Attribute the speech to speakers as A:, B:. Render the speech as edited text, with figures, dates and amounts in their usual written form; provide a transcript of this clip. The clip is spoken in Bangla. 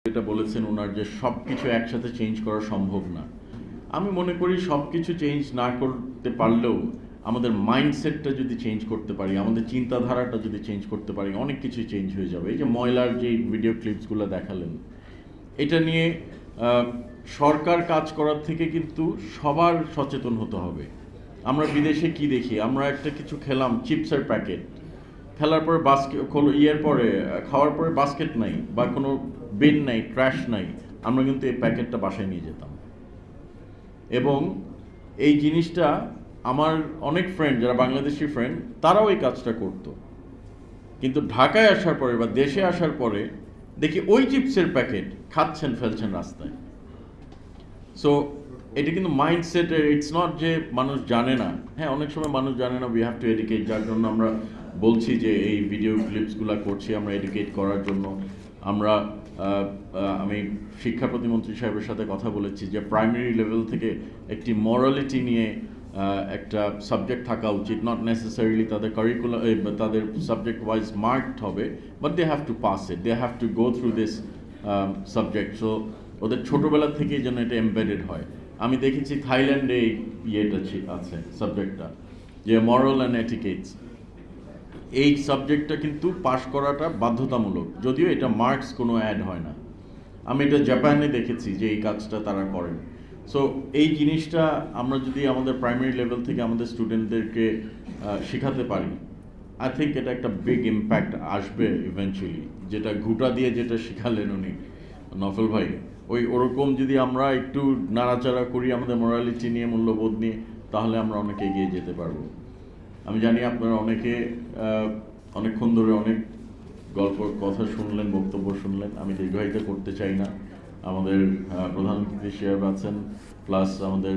A: যেটা বলেছেন ওনার যে সব কিছু একসাথে চেঞ্জ করা সম্ভব না। আমি মনে করি সব কিছু চেঞ্জ না করতে পারলেও আমাদের মাইন্ডসেটটা যদি চেঞ্জ করতে পারি, আমাদের চিন্তাধারাটা যদি চেঞ্জ করতে পারি, অনেক কিছু চেঞ্জ হয়ে যাবে। এই যে ময়লার যে ভিডিও ক্লিপসগুলো দেখালেন, এটা নিয়ে সরকার কাজ করার থেকে কিন্তু সবার সচেতন হতে হবে। আমরা বিদেশে কি দেখি, আমরা একটা কিছু খেলাম, চিপসের প্যাকেট, খেলার পরে বাস্কেট পরে খাওয়ার পরে বাস্কেট নাই বা কোনো বিন নাই, ট্র্যাশ নাই, আমরা কিন্তু এই প্যাকেটটা বাসায় নিয়ে যেতাম। এবং এই জিনিসটা আমার অনেক ফ্রেন্ড যারা বাংলাদেশি ফ্রেন্ড, তারাও এই কাজটা করতো। কিন্তু ঢাকায় আসার পরে বা দেশে আসার পরে দেখি ওই চিপসের প্যাকেট খাচ্ছেন, ফেলছেন রাস্তায়। সো এটা কিন্তু মাইন্ডসেটের, ইটস নট যে মানুষ জানে না। হ্যাঁ, অনেক সময় মানুষ জানে না, উই হ্যাভ টু এডুকেট, যার জন্য আমরা বলছি যে এই ভিডিও ক্লিপসগুলো করছি আমরা এডুকেট করার জন্য। আমরা আমি শিক্ষা প্রতিমন্ত্রী সাহেবের সাথে কথা বলেছি যে প্রাইমারি লেভেল থেকে একটি মরালিটি নিয়ে একটা সাবজেক্ট থাকা উচিত, নট নেসেসারিলি তাদের তাদের সাবজেক্ট ওয়াইজ মার্কড হবে, but they have to pass it, they have to go through this subject. So ওদের ছোটোবেলা থেকেই যেন এটা এমবেডেড হয়। আমি দেখেছি থাইল্যান্ডে এই ইয়েটা আছে, সাবজেক্টটা, যে মরাল অ্যান্ড এটিকেটস, এই সাবজেক্টটা কিন্তু পাশ করাটা বাধ্যতামূলক, যদিও এটা মার্কস কোনো অ্যাড হয় না। আমি এটা জাপানে দেখেছি যে এই কাজটা তারা করেন। সো এই জিনিসটা আমরা যদি আমাদের প্রাইমারি লেভেল থেকে আমাদের স্টুডেন্টদেরকে শেখাতে পারি, আই থিঙ্ক এটা একটা বিগ ইম্প্যাক্ট আসবে ইভেনচুয়ালি। যেটা ঘুটা দিয়ে যেটা শেখালেন উনি নফল ভাই, ওরকম যদি আমরা একটু নাড়াচাড়া করি আমাদের মোরালিটি নিয়ে, মূল্যবোধ নিয়ে, তাহলে আমরা অনেক এগিয়ে যেতে পারবো। আমি জানি আপনারা অনেকে অনেকক্ষণ ধরে অনেক গল্প কথা শুনলেন, বক্তব্য শুনলেন। আমি দীর্ঘায়িত করতে চাই না। আমাদের প্রধান অতিথি সাহেব আছেন, প্লাস আমাদের